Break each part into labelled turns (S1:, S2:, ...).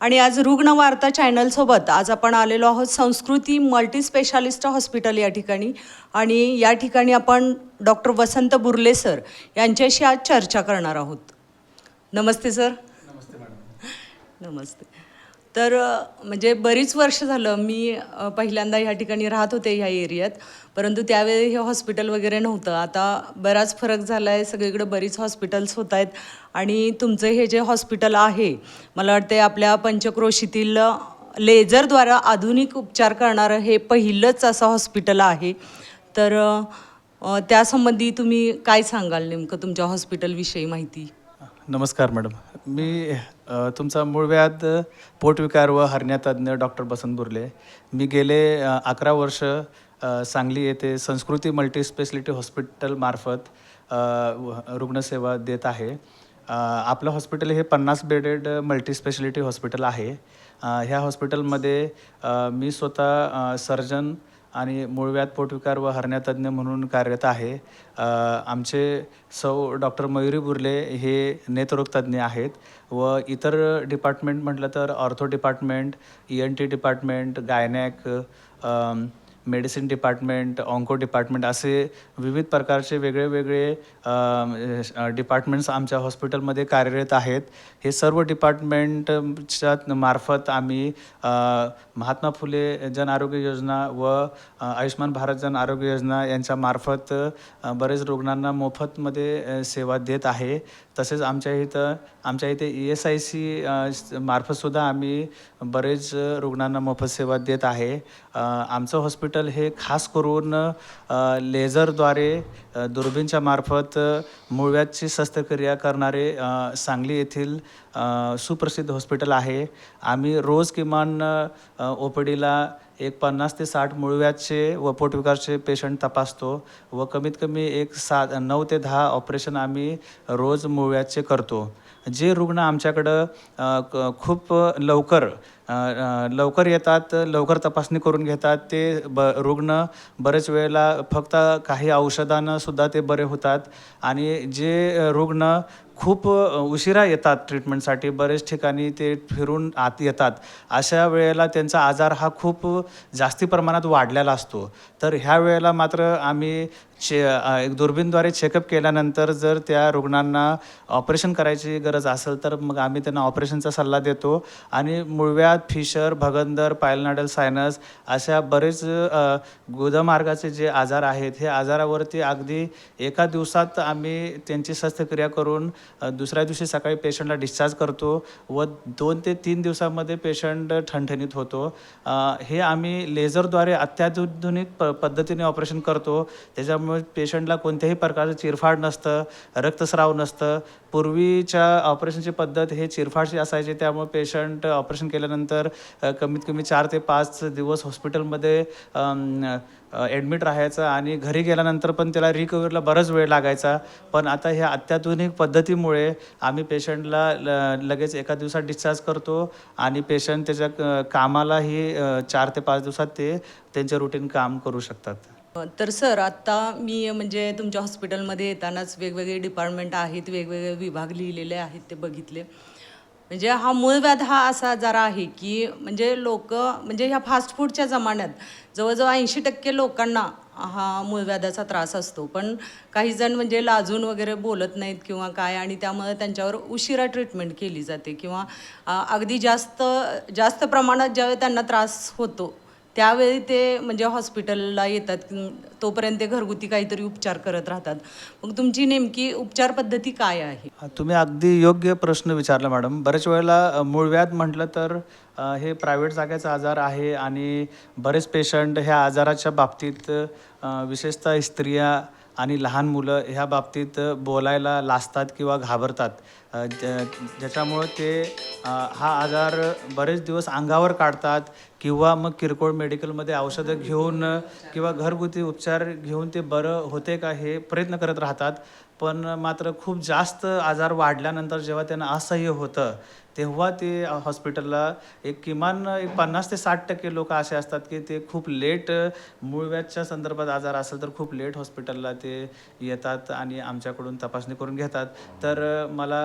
S1: आणि आज रुग्णवार्ता चॅनलसोबत आज आपण आलेलो आहोत संस्कृती मल्टी स्पेशालिस्ट हॉस्पिटल या ठिकाणी. आणि या ठिकाणी आपण डॉक्टर वसंत बुर्ले सर यांच्याशी आज चर्चा करणार आहोत. नमस्ते सर.
S2: नमस्ते मॅडम.
S1: नमस्ते. तर म्हणजे बरीच वर्ष झालं मी पहिल्यांदा ह्या ठिकाणी राहत होते ह्या एरियात, परंतु त्यावेळी हे हॉस्पिटल वगैरे नव्हतं. आता बराच फरक झाला आहे, सगळीकडे बरीच हॉस्पिटल्स होत आहेत. आणि तुमचं हे जे हॉस्पिटल आहे, मला वाटते आपल्या पंचक्रोशीतील लेझरद्वारा आधुनिक उपचार करणारं हे पहिलंच असं हॉस्पिटल आहे. तर त्यासंबंधी तुम्ही काय सांगाल नेमकं तुमच्या हॉस्पिटलविषयी माहिती?
S2: नमस्कार मॅडम. मी तुमचा मूळव्याध पोटविकार व हर्नियातज्ञ डॉक्टर वसंत बुर्ले. मी गेले 11 वर्ष सांगली येथे संस्कृती मल्टीस्पेशालिटी हॉस्पिटलमार्फत रुग्णसेवा देत आहे. आपलं हॉस्पिटल हे 50 बेडेड मल्टीस्पेशालिटी हॉस्पिटल आहे. ह्या हॉस्पिटलमध्ये मी स्वतः सर्जन आणि मूळव्याध पोटविकार व हर्नियातज्ञ म्हणून कार्यरत आहे. आमचे सौ डॉक्टर मयुरी बुर्ले हे नेत्ररोगतज्ञ आहेत व इतर डिपार्टमेंट म्हटलं तर ortho department, ENT department, gynaec, medicine department, onco department असे विविध प्रकारचे वेगळे डिपार्टमेंट्स आमच्या हॉस्पिटलमध्ये कार्यरत आहेत. हे सर्व डिपार्टमेंटच्या मार्फत आम्ही महात्मा फुले जन आरोग्य योजना व आयुष्मान भारत जन आरोग्य योजना यांच्यामार्फत बरेच रुग्णांना मोफतमध्ये सेवा देत आहे. तसेच आमच्या इथे ESIC मार्फतसुद्धा आम्ही बरेच रुग्णांना मोफत सेवा देत आहे. आमचं हॉस्पिटल हे खास करून लेझरद्वारे दुर्बीणच्या मार्फत मूळव्याधची शस्त्रक्रिया करणारे सांगली येथील सुप्रसिद्ध हॉस्पिटल आहे. आम्ही रोज किमान OPDला एक 50 ते 60 मूळव्याधचे व पोटविकारचे पेशंट तपासतो व कमीत कमी 9 ते 10 ऑपरेशन आम्ही रोज मूळव्याधचे करतो. जे रुग्ण आमच्याकडं खूप लवकर येतात, लवकर तपासणी करून घेतात, ते रुग्ण बरेच वेळेला फक्त काही औषधानं सुद्धा ते बरे होतात. आणि जे रुग्ण खूप उशिरा येतात ट्रीटमेंटसाठी, बरेच ठिकाणी ते फिरून आत येतात, अशा वेळेला त्यांचा आजार हा खूप जास्ती प्रमाणात वाढलेला असतो. तर ह्या वेळेला मात्र आम्ही एक दुर्बीणद्वारे चेकअप केल्यानंतर जर त्या रुग्णांना ऑपरेशन करायची गरज असेल तर मग आम्ही त्यांना ऑपरेशनचा सल्ला देतो. आणि मूळव्याध, फिशर, भगंदर, पायलनाडल सायनस अशा बरेच गुदमार्गाचे जे आजार आहेत, हे आजारावरती अगदी एका दिवसात आम्ही त्यांची शस्त्रक्रिया करून दुसऱ्या दिवशी सकाळी पेशंटला डिस्चार्ज करतो व 2 ते 3 दिवसामध्ये पेशंट ठणठणीत होतो. हे आम्ही लेझरद्वारे अत्याधुनिक पद्धतीने ऑपरेशन करतो. त्याच्यामुळे पेशंटला कोणत्याही प्रकारचं चिरफाड नसतं, रक्तस्राव नसतं. पूर्वीच्या ऑपरेशनची पद्धत हे चिरफाडची असायची, त्यामुळे पेशंट ऑपरेशन केल्यानंतर कमीत कमी 4 ते 5 दिवस हॉस्पिटलमध्ये ॲडमिट राहायचं आणि घरी गेल्यानंतर पण त्याला रिकव्हरीला बराच वेळ लागायचा. पण आता ह्या अत्याधुनिक पद्धतीमुळे आम्ही पेशंटला लगेच एका दिवसात डिस्चार्ज करतो आणि पेशंट त्याच्या कामालाही 4 ते 5 दिवसात ते त्यांचे रुटीन काम करू शकतात.
S1: तर सर, आत्ता मी म्हणजे तुमच्या हॉस्पिटलमध्ये येतानाच वेगवेगळे डिपार्टमेंट आहेत, वेगवेगळे विभाग लिहिलेले आहेत, ते बघितले. म्हणजे हा मूळव्याध हा असा आजार आहे की म्हणजे लोक म्हणजे ह्या फास्ट फूडच्या जमान्यात जवळजवळ 80% लोकांना हा मूळव्याधाचा त्रास असतो. पण काही जण म्हणजे लाजून वगैरे बोलत नाहीत किंवा काय, आणि त्यामुळे त्यांच्यावर उशिरा ट्रीटमेंट केली जाते किंवा अगदी जास्त प्रमाणात ज्यावेळी त्यांना त्रास होतो त्यावेळी ते म्हणजे हॉस्पिटलला येतात. तोपर्यंत ते घरगुती काहीतरी उपचार करत राहतात. मग तुमची नेमकी उपचार पद्धती काय आहे?
S2: तुम्ही अगदी योग्य प्रश्न विचारला मॅडम. बरेच वेळेला मूळव्याध म्हटलं तर हे प्रायव्हेट जागेचा आजार आहे आणि बरेच पेशंट ह्या आजाराच्या बाबतीत विशेषतः स्त्रिया आणि लहान मुलं ह्या बाबतीत बोलायला लाजतात किंवा घाबरतात. ज्याच्यामुळं ते हा आजार बरेच दिवस अंगावर काढतात किंवा मग किरकोळ मेडिकलमध्ये औषधं घेऊन किंवा घरगुती उपचार घेऊन ते बरं होते का हे प्रयत्न करत राहतात. पण मात्र खूप जास्त आजार वाढल्यानंतर जेव्हा त्यांना असह्य होतं तेव्हा ते हॉस्पिटलला किमान 50 ते 60% लोक असे असतात की ते खूप लेट मूळव्याधच्या संदर्भात आजार असेल तर खूप लेट हॉस्पिटलला ते येतात आणि आमच्याकडून तपासणी करून घेतात. तर मला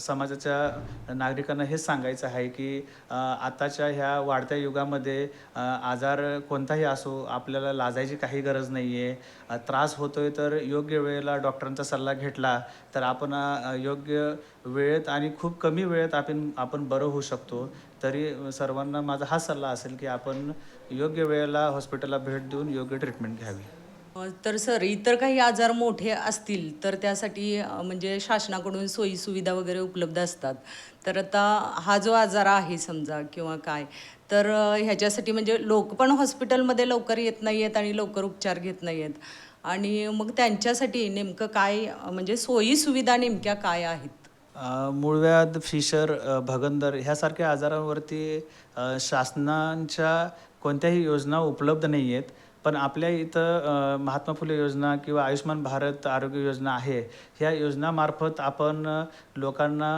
S2: समाजाच्या नागरिकांना हेच सांगायचं आहे की आताच्या ह्या वाढत्या युगामध्ये आजार कोणताही असो आपल्याला लाजायची काही गरज नाही आहे. त्रास होतोय तर योग्य वेळेला डॉक्टरांचा सल्ला घेतला तर आपण योग्य वेळेत आणि खूप कमी वेळेत आपण बरं होऊ शकतो. तरी सर्वांना माझा हा सल्ला असेल की आपण योग्य वेळेला हॉस्पिटलला भेट देऊन योग्य ट्रीटमेंट घ्यावी.
S1: तर सर इतर काही आजार मोठे असतील तर त्यासाठी म्हणजे शासनाकडून सोयीसुविधा वगैरे उपलब्ध असतात. तर आता हा जो आजार आहे समजा किंवा काय तर ह्याच्यासाठी म्हणजे लोक पण हॉस्पिटलमध्ये लवकर येत नाही आहेत आणि लवकर उपचार घेत नाही आहेत आणि मग त्यांच्यासाठी नेमकं काय म्हणजे सोयीसुविधा नेमक्या काय आहेत?
S2: मूळव्याध, फिशर, भगंदर ह्यासारख्या आजारांवरती शासनाच्या कोणत्याही योजना उपलब्ध नाही आहेत. पण आपल्या इथं महात्मा फुले योजना किंवा आयुष्मान भारत आरोग्य योजना आहे. ह्या योजनामार्फत आपण लोकांना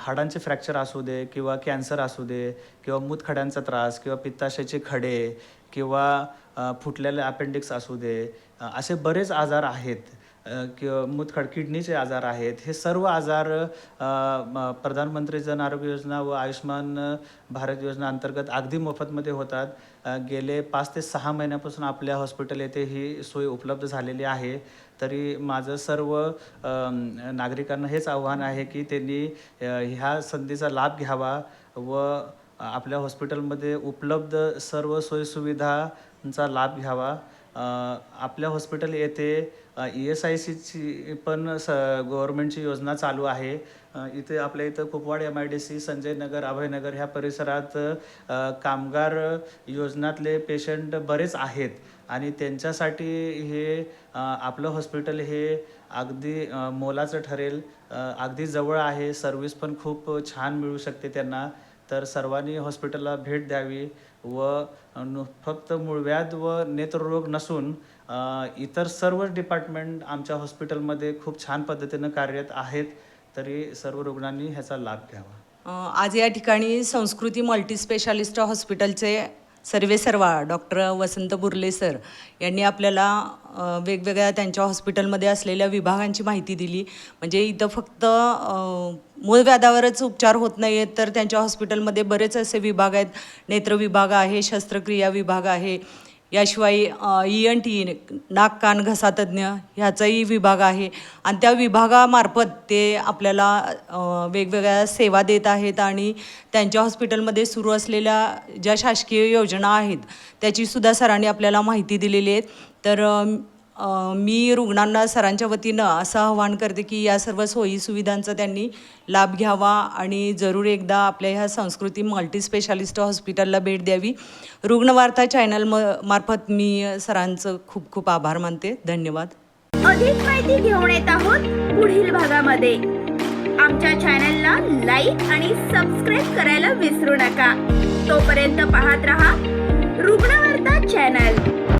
S2: हाडांचे फ्रॅक्चर असू दे किंवा कॅन्सर असू दे किंवा मूतखड्यांचा त्रास किंवा पित्ताशयाचे खडे किंवा फुटलेले अपेंडिक्स असू दे, असे बरेच आजार आहेत किंवा किडनीचे आजार आहेत. हे सर्व आजार प्रधानमंत्री जन आरोग्य योजना व आयुष्मान भारत योजना अंतर्गत अगदी मोफतमध्ये होतात. गेले 5 ते 6 महिन्यापासून आपल्या हॉस्पिटल येथे ही सोय उपलब्ध झालेली आहे. तरी माझं सर्व नागरिकांना हेच आव्हान आहे की त्यांनी ह्या संधीचा लाभ घ्यावा व आपल्या हॉस्पिटलमध्ये उपलब्ध सर्व सोयीसुविधांचा लाभ घ्यावा. आपल्या हॉस्पिटल येथे ESICची पण गव्हर्नमेंटची योजना चालू आहे. इथे आपल्या इथं कुपवाड MIDC, संजय नगर, अभयनगर ह्या परिसरात कामगार योजनातले पेशंट बरेच आहेत आणि त्यांच्यासाठी हे आपलं हॉस्पिटल हे अगदी मोलाचं ठरेल. अगदी जवळ आहे, सर्व्हिस पण खूप छान मिळू शकते त्यांना. तर सर्वांनी हॉस्पिटलला भेट द्यावी व फक्त मूळव्याध व नेत्ररोग नसून इतर सर्व डिपार्टमेंट आमच्या हॉस्पिटलमध्ये खूप छान पद्धतीनं कार्यरत आहेत. तरी सर्व रुग्णांनी ह्याचा लाभ घ्यावा.
S1: आज या ठिकाणी संस्कृती मल्टीस्पेशालिस्ट हॉस्पिटलचे सर्वेसर्वा डॉक्टर वसंत बुर्ले सर यांनी आपल्याला वेगवेगळ्या त्यांच्या हॉस्पिटलमध्ये असलेल्या विभागांची माहिती दिली. म्हणजे इथं फक्त मूळव्याधावरच उपचार होत नाही आहेत तर त्यांच्या हॉस्पिटलमध्ये बरेच असे विभाग आहेत. नेत्र विभाग आहे, शस्त्रक्रिया विभाग आहे, याशिवाय ENT नाक कान घसा तज्ज्ञ ह्याचाही विभाग आहे आणि त्या विभागामार्फत ते आपल्याला वेगवेगळ्या सेवा देत आहेत आणि त्यांच्या हॉस्पिटलमध्ये सुरू असलेल्या ज्या शासकीय योजना आहेत त्याचीसुद्धा सरांनी आपल्याला माहिती दिलेली आहे. तर मी रुग्णांना सरांच्या वतीनं असं आवाहन करते की या सर्व सोयीसुविधांचा त्यांनी लाभ घ्यावा आणि जरूर एकदा आपल्या ह्या संस्कृती मल्टीस्पेशालिस्ट हॉस्पिटलला भेट द्यावी. रुग्णवार्ता चॅनल मार्फत मी सरांचं खूप खूप आभार मानते. धन्यवाद.
S3: अधिक माहिती घेऊन येत आहोत पुढील भागामध्ये. आमच्या चॅनलला लाईक आणि सबस्क्राईब करायला विसरू नका. तोपर्यंत पाहत रहा रुग्णवार्ता चॅनल.